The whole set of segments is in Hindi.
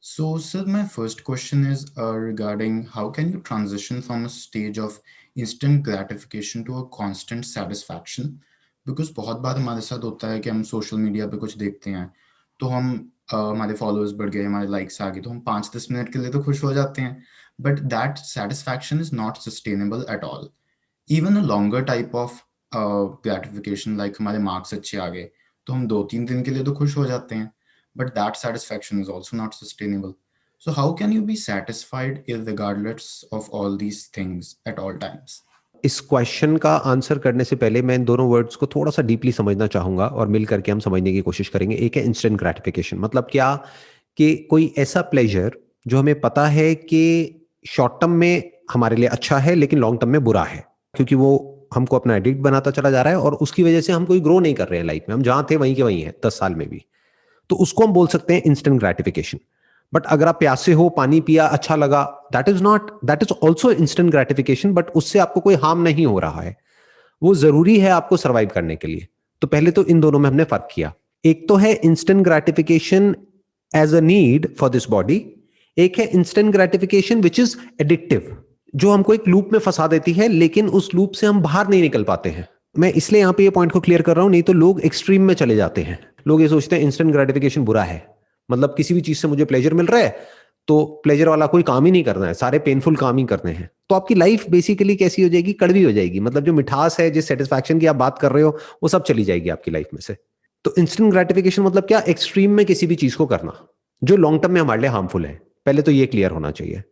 So, sir, my first question is regarding how can you transition from a stage of instant gratification to a constant satisfaction? Because बहुत बार हमारे साथ होता है कि हम सोशल मीडिया पे कुछ देखते हैं, तो हम हमारे फॉलोअर्स बढ़ गए, हमारे लाइक्स आ गए, तो हम 5-10 मिनट के लिए तो खुश हो जाते हैं, but that satisfaction is not sustainable at all. Even a longer type of gratification like हमारे मार्क्स अच्छे आ गए, तो हम 2-3 दिन के लिए तो खुश हो जाते हैं, but that satisfaction is also not sustainable. So how can you be satisfied irregardless of all these things at all times? इस क्वेश्चन का आंसर करने से पहले मैं इन दोनों वर्ड्स को थोड़ा सा डीपली समझना चाहूंगा और मिल करके हम समझने की कोशिश करेंगे। एक है इंस्टेंट ग्रेटिफिकेशन, मतलब क्या कि कोई ऐसा प्लेजर जो हमें पता है कि शॉर्ट टर्म में हमारे लिए अच्छा है लेकिन लॉन्ग टर्म में बुरा है, क्योंकि वो हमको अपना एडिक्ट बनाता चला जा रहा है और उसकी वजह से हम कोई ग्रो नहीं कर रहे हैं लाइफ में, हम जहां थे वहीं के वहीं हैं 10 साल में भी। तो उसको हम बोल सकते हैं इंस्टेंट ग्रेटिफिकेशन। बट अगर आप प्यासे हो, पानी पिया, अच्छा लगा, that is also instant gratification, but उससे आपको कोई हार्म नहीं हो रहा है, वो जरूरी है आपको सर्वाइव करने के लिए। तो पहले तो इन दोनों में हमने फर्क किया। एक तो है instant gratification as a need for this body, एक है instant gratification which is addictive, जो हमको एक लूप में फंसा देती है लेकिन उस लूप से हम बाहर नहीं निकल पाते हैं। मैं इसलिए यहां पे ये पॉइंट को क्लियर कर रहा हूं, नहीं तो लोग एक्सट्रीम में चले जाते हैं। लोग ये सोचते हैं इंस्टेंट ग्रेटिफिकेशन बुरा है, मतलब किसी भी चीज से मुझे प्लेजर मिल रहा है तो प्लेजर वाला कोई काम ही नहीं करना है, सारे पेनफुल काम ही करने हैं। तो आपकी लाइफ बेसिकली कैसी हो जाएगी? कड़वी हो जाएगी। मतलब जो मिठास है, जिस सेटिस्फैक्शन की आप बात कर रहे हो, वो सब चली जाएगी आपकी लाइफ में से। तो इंस्टेंट ग्रेटिफिकेशन मतलब क्या? एक्सट्रीम में किसी भी चीज को करना जो लॉन्ग टर्म में हमारे लिए हार्मफुल है। पहले तो ये क्लियर होना चाहिए।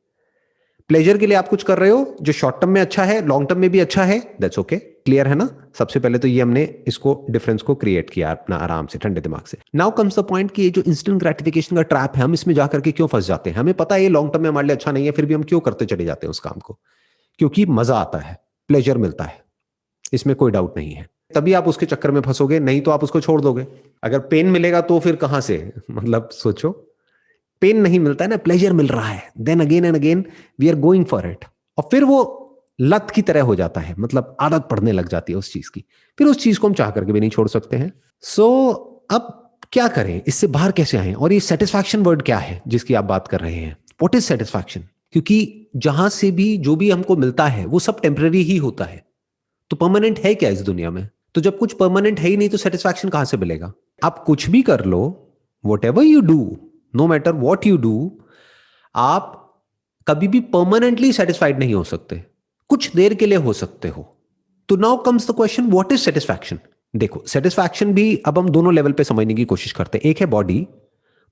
प्लेजर के लिए आप कुछ कर रहे हो जो शॉर्ट टर्म में अच्छा है, लॉन्ग टर्म में भी अच्छा है, दैट्स ओके। क्लियर है ना? सबसे पहले तो ये हमने इसको डिफरेंस को क्रिएट किया अपना आराम से, ठंडे दिमाग से। नाउ कम्स द पॉइंट कि ये जो इंस्टेंट ग्रेटिफिकेशन का ट्रैप है, हम इसमें जाकर के क्यों फंस जाते हैं? हमें पता है ये लॉन्ग टर्म में हमारे लिए अच्छा नहीं है, फिर भी हम क्यों करते चले जाते हैं उस काम को? क्योंकि मजा आता है, प्लेजर मिलता है, इसमें कोई डाउट नहीं है। तभी आप उसके चक्कर में फंसोगे, नहीं तो आप उसको छोड़ दोगे। अगर पेन मिलेगा तो फिर कहां से मतलब सोचो, पेन नहीं मिलता है ना, प्लेजर मिल रहा है, then again and again we are going for it, और फिर वो लत की तरह हो जाता है, मतलब आदत पड़ने लग जाती है उस चीज की। फिर उस चीज को हम चाह करके भी नहीं छोड़ सकते हैं। सो अब क्या करें, इससे बाहर कैसे आए? और ये सेटिस्फैक्शन वर्ड क्या है जिसकी आप बात कर रहे हैं? What is satisfaction? क्योंकि जहां से भी जो भी हमको मिलता है वो सब टेम्पररी ही होता है, तो परमानेंट है क्या इस दुनिया में? तो जब कुछ परमानेंट है ही नहीं तो सेटिस्फैक्शन कहां से मिलेगा? आप कुछ भी कर लो, whatever you do, no matter what you do, आप कभी भी परमानेंटली सेटिस्फाइड नहीं हो सकते, कुछ देर के लिए हो सकते हो। तो now comes the question, what is satisfaction? देखो, सेटिस्फैक्शन भी अब हम दोनों लेवल पे समझने की कोशिश करते हैं। एक है बॉडी,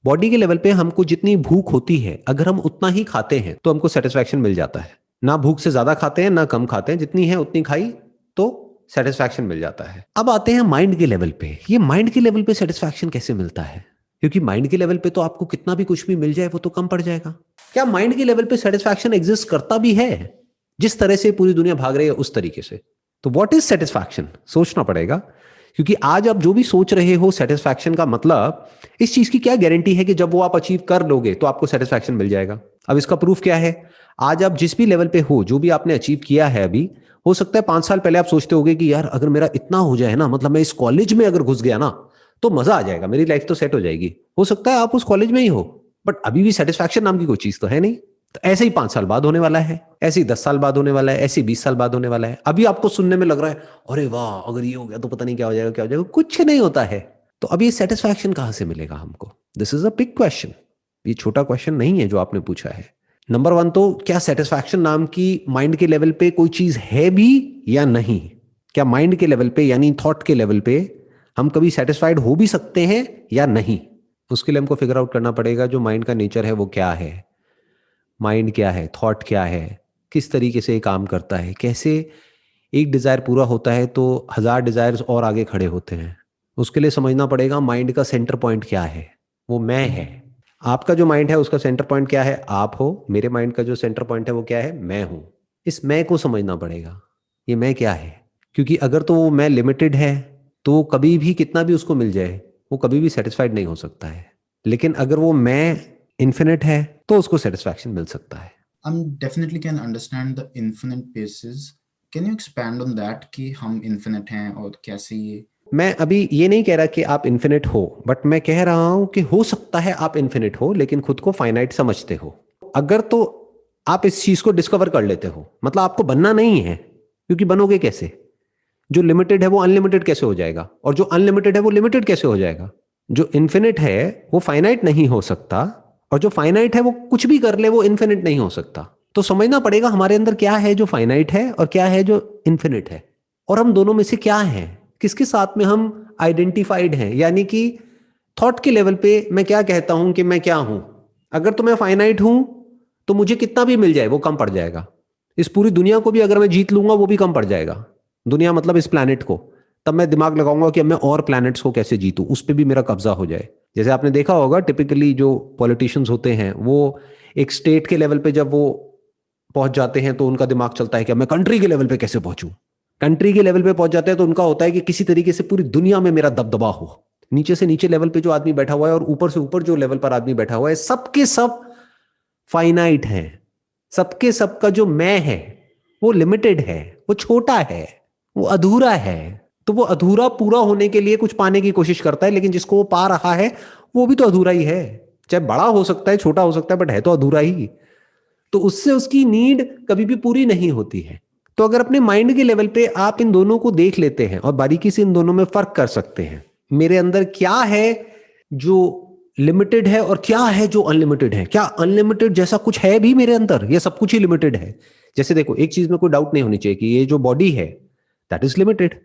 बॉडी के लेवल पे हमको जितनी भूख होती है अगर हम उतना ही खाते हैं तो हमको सेटिस्फैक्शन मिल जाता है। ना भूख से ज्यादा खाते हैं ना कम खाते हैं, जितनी है उतनी खाई तो सेटिस्फैक्शन मिल जाता है। अब आते हैं माइंड के लेवल पे। ये माइंड के लेवल पे सेटिस्फैक्शन कैसे मिलता है? क्योंकि माइंड के लेवल पे तो आपको कितना भी कुछ भी मिल जाए वो तो कम पड़ जाएगा। क्या माइंड के लेवल पे सेटिस्फैक्शन एग्जिस्ट करता भी है? जिस तरह से पूरी दुनिया भाग रही है उस तरीके से। तो व्हाट इज सेटिस्फैक्शन? सोचना पड़ेगा, क्योंकि आज आप जो भी सोच रहे हो सेटिस्फैक्शन का मतलब, इस चीज की क्या गारंटी है कि जब वो आप अचीव कर लोगे तो आपको सेटिस्फैक्शन मिल जाएगा? अब इसका प्रूफ क्या है? आज आप जिस भी लेवल पे हो, जो भी आपने अचीव किया है अभी, हो सकता है 5 साल पहले आप सोचते होगे कि यार अगर मेरा इतना हो जाए ना, मतलब मैं इस कॉलेज में अगर घुस गया ना तो मजा आ जाएगा, मेरी लाइफ तो सेट हो जाएगी। हो सकता है आप उस कॉलेज में ही हो, बट अभी भी सेटिस्फैक्शन नाम की कोई चीज तो है नहीं। तो ऐसे ही 5 साल बाद होने वाला है, ऐसे ही 10 साल बाद होने वाला है, ऐसे ही 20 साल बाद होने वाला है। अभी आपको सुनने में लग रहा है अरे वाह अगर ये हो गया तो पता नहीं क्या हो जाएगा, क्या हो जाएगा। कुछ नहीं होता है। तो अब ये सेटिस्फैक्शन कहां से मिलेगा हमको? This is a big question. ये छोटा क्वेश्चन नहीं है जो आपने पूछा है। नंबर वन, तो क्या सेटिस्फैक्शन नाम की माइंड के लेवल पे कोई चीज है भी या नहीं? क्या माइंड के लेवल पे यानी थॉट के लेवल पे हम कभी सेटिस्फाइड हो भी सकते हैं या नहीं? उसके लिए हमको फिगर आउट करना पड़ेगा जो माइंड का नेचर है वो क्या है, माइंड क्या है, थॉट क्या है, किस तरीके से ये काम करता है, कैसे एक डिजायर पूरा होता है तो 1000 डिजायर्स और आगे खड़े होते हैं। उसके लिए समझना पड़ेगा माइंड का सेंटर पॉइंट क्या है। वो मैं है। आपका जो माइंड है उसका सेंटर पॉइंट क्या है? आप हो। मेरे माइंड का जो सेंटर पॉइंट है वो क्या है? मैं हूं। इस मैं को समझना पड़ेगा, ये मैं क्या है। क्योंकि अगर तो वो मैं लिमिटेड है तो कभी भी कितना भी उसको मिल जाए वो कभी भी सेटिस्फाइड नहीं हो सकता है। लेकिन अगर वो मैं इन्फिनिट है तो उसको सेटिस्फैक्शन मिल सकता है। Definitely can understand the infinite basis. Can you expand on that कि हम infinite हैं और कैसे ये मैं अभी ये नहीं कह रहा कि आप इन्फिनिट हो, बट मैं कह रहा हूं कि हो सकता है आप इन्फिनिट हो लेकिन खुद को फाइनाइट समझते हो। अगर तो आप इस चीज को डिस्कवर कर लेते हो, मतलब आपको बनना नहीं है, क्योंकि बनोगे कैसे? जो लिमिटेड है वो अनलिमिटेड कैसे हो जाएगा, और जो अनलिमिटेड है वो लिमिटेड कैसे हो जाएगा? जो इन्फिनिट है वो फाइनाइट नहीं हो सकता, और जो फाइनाइट है वो कुछ भी कर ले वो इन्फिनिट नहीं हो सकता। तो समझना पड़ेगा हमारे अंदर क्या है जो फाइनाइट है और क्या है जो इन्फिनिट है, और हम दोनों में से क्या है, किसके साथ में हम आइडेंटिफाइड हैं। यानी कि थॉट के लेवल पे मैं क्या कहता हूं कि मैं क्या हूं। अगर तो मैं फाइनाइट हूं तो मुझे कितना भी मिल जाए वो कम पड़ जाएगा। इस पूरी दुनिया को भी अगर मैं जीत लूंगा वो भी कम पड़ जाएगा। दुनिया मतलब इस प्लैनेट को। तब मैं दिमाग लगाऊंगा कि अब मैं और प्लैनेट्स को कैसे जीतूं, उस पर भी मेरा कब्जा हो जाए। जैसे आपने देखा होगा टिपिकली जो पॉलिटिशियंस होते हैं वो एक स्टेट के लेवल पे जब वो पहुंच जाते हैं तो उनका दिमाग चलता है कि अब मैं कंट्री के लेवल पे कैसे पहुंचूं। कंट्री के लेवल पे पहुंच जाते हैं तो उनका होता है कि किसी तरीके से पूरी दुनिया में मेरा दबदबा हो। नीचे से नीचे लेवल पे जो आदमी बैठा हुआ है और ऊपर से ऊपर जो लेवल पर आदमी बैठा हुआ है, सबके सब फाइनाइट है। सबके सबका जो मैं है वो लिमिटेड है, वो छोटा है, वो अधूरा है। तो वो अधूरा पूरा होने के लिए कुछ पाने की कोशिश करता है, लेकिन जिसको वो पा रहा है वो भी तो अधूरा ही है। चाहे बड़ा हो सकता है, छोटा हो सकता है, बट है तो अधूरा ही। तो उससे उसकी नीड कभी भी पूरी नहीं होती है। तो अगर अपने माइंड के लेवल पे आप इन दोनों को देख लेते हैं और बारीकी से इन दोनों में फर्क कर सकते हैं, मेरे अंदर क्या है जो लिमिटेड है और क्या है जो अनलिमिटेड है, क्या अनलिमिटेड जैसा कुछ है भी मेरे अंदर, ये सब कुछ ही लिमिटेड है। जैसे देखो, एक चीज में कोई डाउट नहीं होनी चाहिए कि ये जो बॉडी है दैट इज लिमिटेड।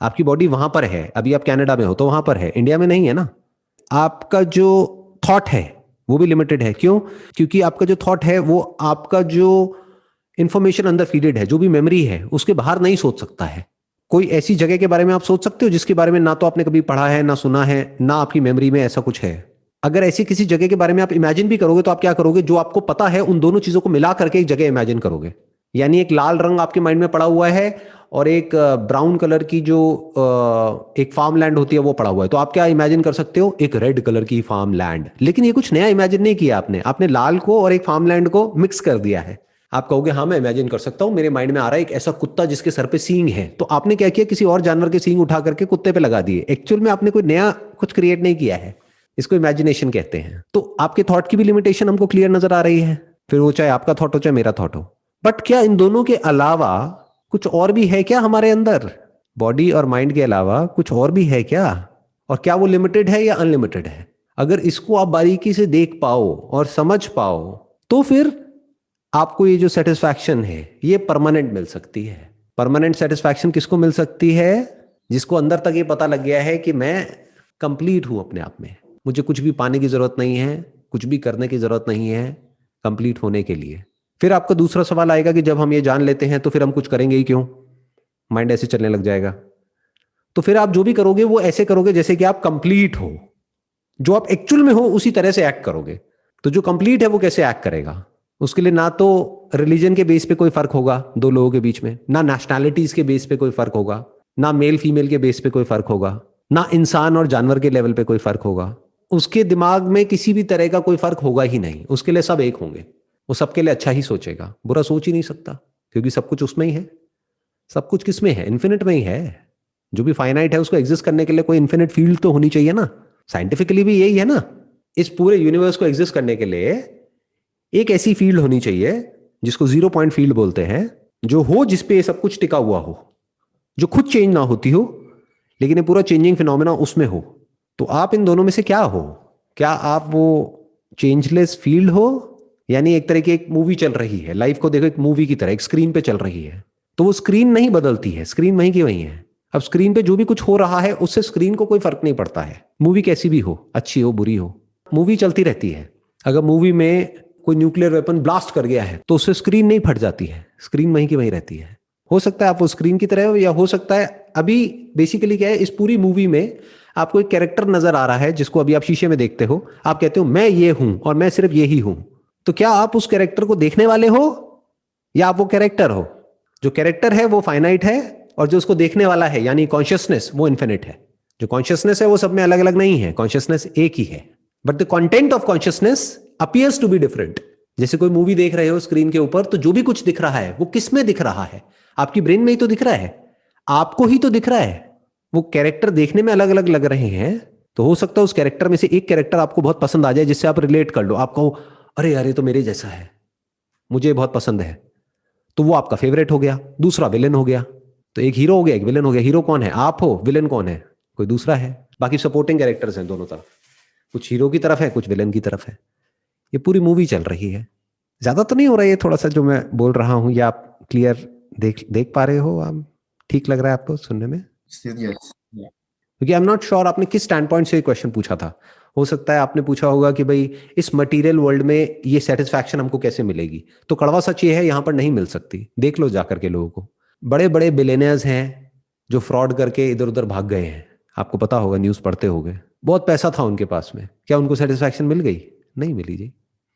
आपकी बॉडी वहां पर है, अभी आप कनाडा में हो तो वहां पर है, इंडिया में नहीं है ना। आपका जो थॉट है वो भी लिमिटेड है। क्यों? क्योंकि आपका जो थॉट है वो आपका जो इंफॉर्मेशन अंदर फीडेड है, जो भी मेमोरी है, उसके बाहर नहीं सोच सकता है। कोई ऐसी जगह के बारे में आप सोच सकते हो जिसके बारे में ना तो आपने कभी पढ़ा है, ना सुना है, ना आपकी मेमोरी में ऐसा कुछ है? अगर ऐसी किसी जगह के बारे में आप इमेजिन भी करोगे तो आप क्या करोगे? जो आपको पता है उन दोनों चीजों को मिला करके एक जगह इमेजिन करोगे। यानी एक लाल रंग आपके माइंड में पड़ा हुआ है और एक ब्राउन कलर की जो एक फार्म लैंड होती है वो पड़ा हुआ है, तो आप क्या इमेजिन कर सकते हो? एक रेड कलर की फार्म लैंड। लेकिन ये कुछ नया इमेजिन नहीं किया आपने, आपने लाल को और एक फार्म लैंड को मिक्स कर दिया है। आप कहोगे हाँ मैं इमेजिन कर सकता हूं, मेरे माइंड में आ रहा है एक ऐसा कुत्ता जिसके सर पे सींग है। तो आपने क्या किया? किसी और जानवर के सींग उठा करके कुत्ते पे लगा दिए। एक्चुअल में आपने कोई नया कुछ क्रिएट नहीं किया है। इसको इमेजिनेशन कहते हैं। तो आपके थॉट की भी लिमिटेशन हमको क्लियर नजर आ रही है, फिर वो चाहे आपका थॉट हो चाहे मेरा थॉट हो। बट क्या इन दोनों के अलावा कुछ और भी है क्या हमारे अंदर? बॉडी और माइंड के अलावा कुछ और भी है क्या? और क्या वो लिमिटेड है या अनलिमिटेड है? अगर इसको आप बारीकी से देख पाओ और समझ पाओ तो फिर आपको ये जो सेटिस्फैक्शन है ये परमानेंट मिल सकती है। परमानेंट सेटिस्फैक्शन किसको मिल सकती है? जिसको अंदर तक ये पता लग गया है कि मैं कंप्लीट हूं अपने आप में, मुझे कुछ भी पाने की जरूरत नहीं है, कुछ भी करने की जरूरत नहीं है कंप्लीट होने के लिए। फिर आपका दूसरा सवाल आएगा कि जब हम ये जान लेते हैं तो फिर हम कुछ करेंगे ही क्यों? माइंड ऐसे चलने लग जाएगा। तो फिर आप जो भी करोगे वो ऐसे करोगे जैसे कि आप कंप्लीट हो, जो आप एक्चुअल में हो उसी तरह से एक्ट करोगे। तो जो कंप्लीट है वो कैसे एक्ट करेगा? उसके लिए ना तो रिलीजन के बेस पे कोई फर्क होगा दो लोगों के बीच में, ना नेशनैलिटीज के बेस पे कोई फर्क होगा, ना मेल फीमेल के बेस पे कोई फर्क होगा, ना इंसान और जानवर के लेवल पे कोई फर्क होगा। उसके दिमाग में किसी भी तरह का कोई फर्क होगा ही नहीं। उसके लिए सब एक होंगे। वो सबके लिए अच्छा ही सोचेगा, बुरा सोच ही नहीं सकता, क्योंकि सब कुछ उसमें ही है। सब कुछ किसमें है? इन्फिनिट में ही है। जो भी फाइनाइट है उसको एग्जिस्ट करने के लिए कोई इन्फिनिट फील्ड तो होनी चाहिए ना। साइंटिफिकली भी यही है ना। इस पूरे यूनिवर्स को एग्जिस्ट करने के लिए एक ऐसी फील्ड होनी चाहिए जिसको जीरो पॉइंट फील्ड बोलते हैं, जो हो जिसपे ये सब कुछ टिका हुआ हो, जो खुद चेंज ना होती हो लेकिन ये पूरा चेंजिंग फिनोमेना उसमें हो। तो आप इन दोनों में से क्या हो? क्या आप वो चेंजलेस फील्ड हो? यानी एक तरह की एक मूवी चल रही है, लाइफ को देखो एक मूवी की तरह, एक स्क्रीन पे चल रही है। तो वो स्क्रीन नहीं बदलती है, स्क्रीन वहीं की वहीं है। अब स्क्रीन पे जो भी कुछ हो रहा है उससे स्क्रीन को कोई फर्क नहीं पड़ता है। मूवी कैसी भी हो, अच्छी हो बुरी हो, मूवी चलती रहती है। अगर मूवी में कोई न्यूक्लियर वेपन ब्लास्ट कर गया है तो उससे स्क्रीन नहीं फट जाती है, स्क्रीन वहीं की वहीं रहती है। हो सकता है आप वो स्क्रीन की तरह हो, या हो सकता है अभी बेसिकली क्या है, इस पूरी मूवी में आपको एक कैरेक्टर नजर आ रहा है जिसको अभी आप शीशे में देखते हो। आप कहते हो मैं ये हूं और मैं सिर्फ ये ही हूं। तो क्या आप उस कैरेक्टर को देखने वाले हो या आप वो कैरेक्टर हो? जो कैरेक्टर है वो फाइनाइट है और जो उसको देखने वाला है यानी कॉन्शियसनेस वो इन्फिनिट है। जो कॉन्शियसनेस है वो सब में अलग अलग नहीं है, कॉन्शियसनेस एक ही है, but the content of consciousness appears to be different. जैसे कोई मूवी देख रहे हो स्क्रीन के ऊपर, तो जो भी कुछ दिख रहा है वो किस में दिख रहा है? आपकी ब्रेन में ही तो दिख रहा है, आपको ही तो दिख रहा है। वो कैरेक्टर देखने में अलग अलग लग रहे हैं, तो हो सकता है उस कैरेक्टर में से एक कैरेक्टर आपको बहुत पसंद आ जाए, जिससे आप रिलेट कर लो, आप कहो अरे अरे तो मेरे जैसा है, मुझे बहुत पसंद है, तो वो आपका फेवरेट हो गया। दूसरा विलेन हो गया। तो एक हीरो हो गया, एक विलेन हो गया। हीरो कौन है? आप हो। विलेन कौन है? कोई दूसरा है। बाकी सपोर्टिंग कैरेक्टर्स हैं दोनों तरफ, कुछ हीरो की तरफ है, कुछ विलेन की तरफ है। ये पूरी मूवी चल रही है। ज्यादा तो नहीं हो रहा है ये थोड़ा सा जो मैं बोल रहा हूं, या आप क्लियर देख देख पा रहे हो? आप ठीक लग रहा है आपको सुनने में? Still, yes. Yeah. क्योंकि आई एम नॉट श्योर आपने किस स्टैंड पॉइंट से क्वेश्चन पूछा था। हो सकता है आपने पूछा होगा कि भाई इस मटेरियल वर्ल्ड में ये सेटिस्फैक्शन हमको कैसे मिलेगी। तो कड़वा सच ये है, यहां पर नहीं मिल सकती। देख लो जाकर के लोगों को। बड़े बड़े बिलियनर्स हैं जो फ्रॉड करके इधर उधर भाग गए हैं। आपको पता होगा, न्यूज पढ़ते होगे। बहुत पैसा था उनके पास में, क्या उनको सेटिस्फैक्शन मिल गई? नहीं मिली जी।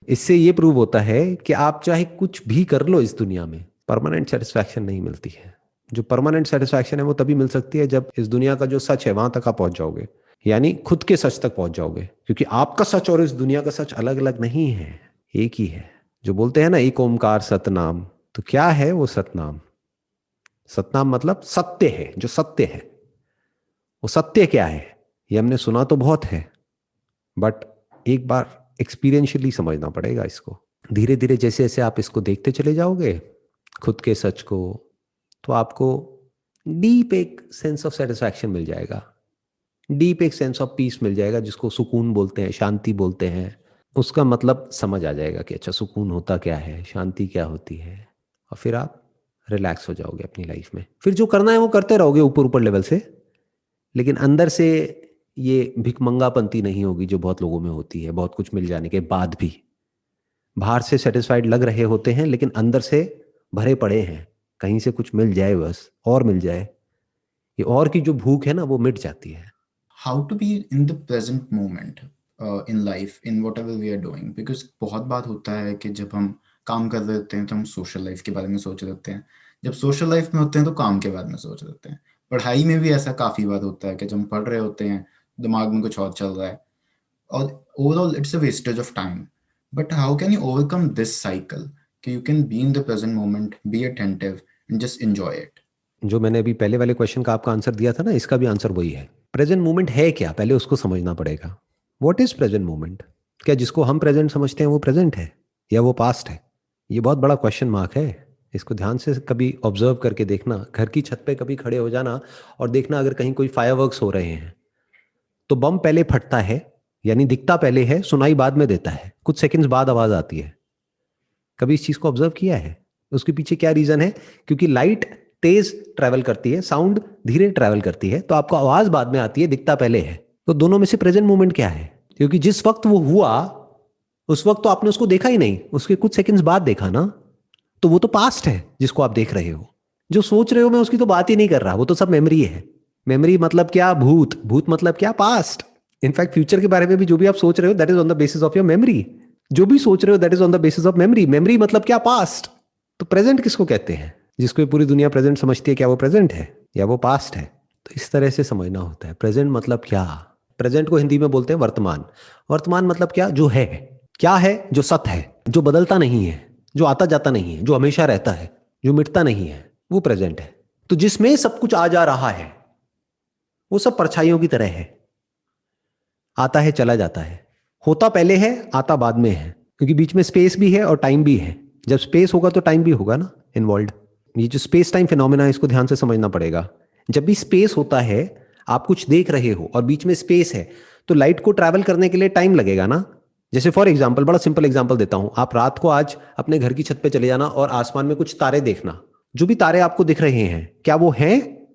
इससे ये प्रूव होता है कि आप चाहे कुछ भी कर लो इस दुनिया में, परमानेंट सेटिस्फैक्शन नहीं मिलती है। जो परमानेंट सेटिस्फैक्शन है वो तभी मिल सकती है जब इस दुनिया का जो सच है वहां तक आप पहुंच जाओगे, यानी खुद के सच तक पहुंच जाओगे। क्योंकि आपका सच और इस दुनिया का सच अलग अलग नहीं है, एक ही है। जो बोलते हैं ना एक ओमकार सतनाम, तो क्या है वो सतनाम? सतनाम मतलब सत्य है, जो सत्य है। वो सत्य क्या है ये हमने सुना तो बहुत है, बट एक बार एक्सपीरियंशियली समझना पड़ेगा इसको। धीरे धीरे जैसे जैसे आप इसको देखते चले जाओगे, खुद के सच को, तो आपको डीप एक सेंस ऑफ सेटिस्फैक्शन मिल जाएगा, डीप एक सेंस ऑफ पीस मिल जाएगा, जिसको सुकून बोलते हैं, शांति बोलते हैं। उसका मतलब समझ आ जाएगा कि अच्छा सुकून होता क्या है, शांति क्या होती है, और फिर आप रिलैक्स हो जाओगे अपनी लाइफ में। फिर जो करना है वो करते रहोगे ऊपर ऊपर लेवल से, लेकिन अंदर से ये भिकमंगापंती नहीं होगी जो बहुत लोगों में होती है, बहुत कुछ मिल जाने के बाद भी। बाहर से सेटिस्फाइड लग रहे होते हैं लेकिन अंदर से भरे पड़े हैं, कहीं से कुछ मिल जाए बस, और मिल जाए। ये और की जो भूख है ना वो मिट जाती है। How to be in the present moment in life in whatever we are doing, because बहुत बार होता है कि जब हम काम कर रहे होते हैं तो हम सोशल लाइफ के बारे में सोच रहे होते हैं, जब सोशल लाइफ में होते हैं तो काम के बारे में सोच रहे होते हैं। पढ़ाई में भी ऐसा काफ़ी बार होता है कि जब हम पढ़ रहे होते हैं दिमाग में कुछ और चल रहा है, और overall it's a wastage of time. But how can you overcome this cycle कि you can be in the present moment, be attentive and just enjoy it? जो मैंने अभी पहले वाले क्वेश्चन का आपका आंसर दिया था ना, इसका भी आंसर वही है। प्रेजेंट मोमेंट है क्या, पहले उसको समझना पड़ेगा। What is present moment? क्या जिसको हम प्रेजेंट समझते हैं वो प्रेजेंट है या वो पास्ट है? ये बहुत बड़ा क्वेश्चन मार्क है। इसको ध्यान से कभी ऑब्जर्व करके देखना। घर की छत पे कभी खड़े हो जाना और देखना, अगर कहीं कोई फायरवर्क्स हो रहे हैं तो बम पहले फटता है, यानी दिखता पहले है, सुनाई बाद में देता है, कुछ सेकंड्स बाद आवाज आती है। कभी इस चीज को ऑब्जर्व किया है? उसके पीछे क्या रीजन है? क्योंकि लाइट तेज ट्रैवल करती है, साउंड धीरे ट्रैवल करती है, तो आपको आवाज बाद में आती है, दिखता पहले है। तो दोनों में से प्रेजेंट मोमेंट क्या है? क्योंकि जिस वक्त वो हुआ उस वक्त तो आपने उसको देखा ही नहीं, उसके कुछ सेकंड्स बाद देखा ना, तो वो तो पास्ट है जिसको आप देख रहे हो। जो सोच रहे हो मैं उसकी तो बात ही नहीं कर रहा, वो तो सब मेमोरी है। मेमोरी मतलब क्या? भूत। भूत मतलब क्या? पास्ट। इनफैक्ट फ्यूचर के बारे में भी जो भी आप सोच रहे हो that is on the basis of your memory. जो भी सोच रहे हो that is on the basis of memory. Memory मतलब क्या? पास्ट। तो प्रेजेंट किसको कहते हैं? जिसको ये पूरी दुनिया प्रेजेंट समझती है, क्या वो प्रेजेंट है या वो पास्ट है? तो इस तरह से समझना होता है। प्रेजेंट मतलब क्या? प्रेजेंट को हिंदी में बोलते हैं वर्तमान। वर्तमान मतलब क्या? जो है। क्या है? जो सत्य है, जो बदलता नहीं है, जो आता जाता नहीं है, जो हमेशा रहता है, जो मिटता नहीं है, वो प्रेजेंट है। तो जिसमें सब कुछ आ जा रहा है वो सब परछाइयों की तरह है, आता है चला जाता है, होता पहले है, आता बाद में है। क्योंकि बीच में स्पेस भी है और टाइम भी है। जब स्पेस होगा तो टाइम भी होगा ना इन्वॉल्व। ये जो स्पेस टाइम फिनोमेना है इसको ध्यान से समझना पड़ेगा। जब भी स्पेस होता है, आप कुछ देख रहे हो और बीच में स्पेस है, तो लाइट को ट्रैवल करने के लिए टाइम लगेगा ना। जैसे फॉर एग्जाम्पल, बड़ा सिंपल एग्जाम्पल देता हूं, आप रात को आज अपने घर की छत पे चले जाना और आसमान में कुछ तारे देखना। जो भी तारे आपको दिख रहे हैं, क्या वो हैं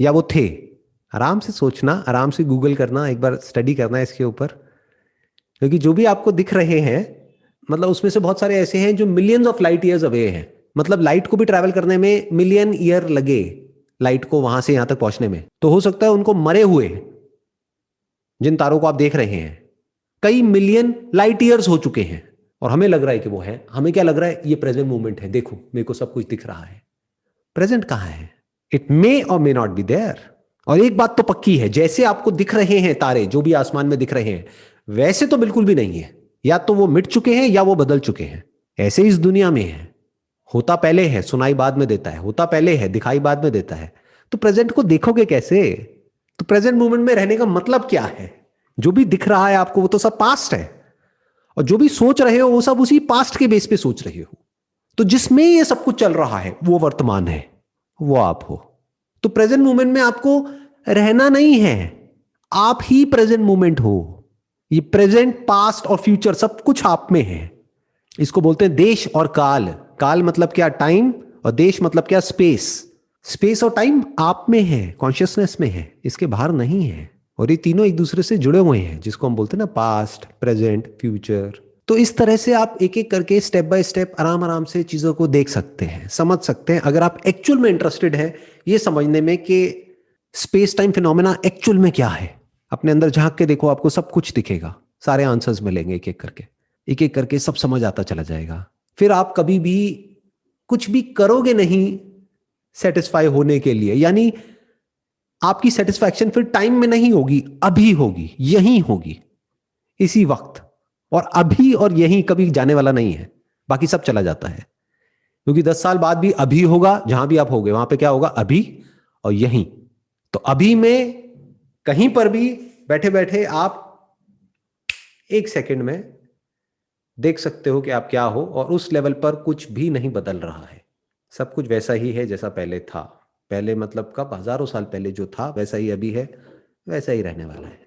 या वो थे? आराम से सोचना, आराम से गूगल करना, एक बार स्टडी करना इसके ऊपर। क्योंकि जो भी आपको दिख रहे हैं, मतलब उसमें से बहुत सारे ऐसे हैं जो millions of light years away हैं। मतलब लाइट को भी ट्रैवल करने में मिलियन ईयर लगे, लाइट को वहां से यहां तक पहुंचने में। तो हो सकता है उनको मरे हुए, जिन तारों को आप देख रहे हैं, कई मिलियन लाइट ईयर्स हो चुके हैं और हमें लग रहा है कि वो है। हमें क्या लग रहा है? ये प्रेजेंट मोमेंट है, देखो मेरे को सब कुछ दिख रहा है। प्रेजेंट कहां है? इट मे और मे नॉट बी देयर। और एक बात तो पक्की है, जैसे आपको दिख रहे हैं तारे, जो भी आसमान में दिख रहे हैं, वैसे तो बिल्कुल भी नहीं है। या तो वो मिट चुके हैं या वो बदल चुके हैं। ऐसे इस दुनिया में है, होता पहले है, सुनाई बाद में देता है, होता पहले है, दिखाई बाद में देता है। तो प्रेजेंट को देखोगे कैसे? तो प्रेजेंट मोमेंट में रहने का मतलब क्या है? जो भी दिख रहा है आपको वो तो सब पास्ट है, और जो भी सोच रहे हो वो सब उसी पास्ट के बेस पे सोच रहे हो। तो जिसमें ये सब कुछ चल रहा है वो वर्तमान है, वो आप हो। तो प्रेजेंट मोमेंट में आपको रहना नहीं है, आप ही प्रेजेंट मोमेंट हो। ये प्रेजेंट, पास्ट और फ्यूचर सब कुछ आप में है। इसको बोलते हैं देश और काल। काल मतलब क्या? टाइम। और देश मतलब क्या? स्पेस। स्पेस और टाइम आप में है, कॉन्शियसनेस में है, इसके बाहर नहीं है। और ये तीनों एक दूसरे से जुड़े हुए हैं, जिसको हम बोलते हैं ना पास्ट, प्रेजेंट, फ्यूचर। तो इस तरह से आप एक एक करके स्टेप बाय स्टेप आराम आराम से चीजों को देख सकते हैं, समझ सकते हैं, अगर आप एक्चुअल में इंटरेस्टेड है ये समझने में कि स्पेस टाइम फिनोमेना एक्चुअल में क्या है। अपने अंदर झांक के देखो, आपको सब कुछ दिखेगा, सारे आंसर्स मिलेंगे एक एक करके सब समझ आता चला जाएगा। फिर आप कभी भी कुछ भी करोगे नहीं सेटिस्फाई होने के लिए, यानी आपकी सेटिस्फैक्शन फिर टाइम में नहीं होगी, अभी होगी, यही होगी, इसी वक्त। और अभी और यही कभी जाने वाला नहीं है, बाकी सब चला जाता है। क्योंकि 10 साल बाद भी अभी होगा, जहां भी आप होगे वहां पे क्या होगा? अभी और यही। तो अभी में कहीं पर भी बैठे बैठे आप एक सेकंड में देख सकते हो कि आप क्या हो, और उस लेवल पर कुछ भी नहीं बदल रहा है। सब कुछ वैसा ही है जैसा पहले था। पहले मतलब कब? हजारों साल पहले जो था वैसा ही अभी है, वैसा ही रहने वाला है,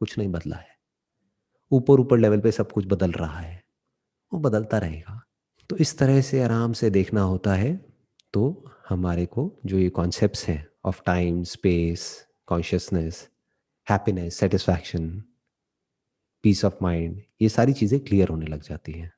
कुछ नहीं बदला है। ऊपर ऊपर लेवल पे सब कुछ बदल रहा है, वो बदलता रहेगा। तो इस तरह से आराम से देखना होता है। तो हमारे को जो ये कॉन्सेप्ट्स हैं of time, space, consciousness, happiness, satisfaction, peace of mind, ये सारी चीज़ें क्लियर होने लग जाती हैं।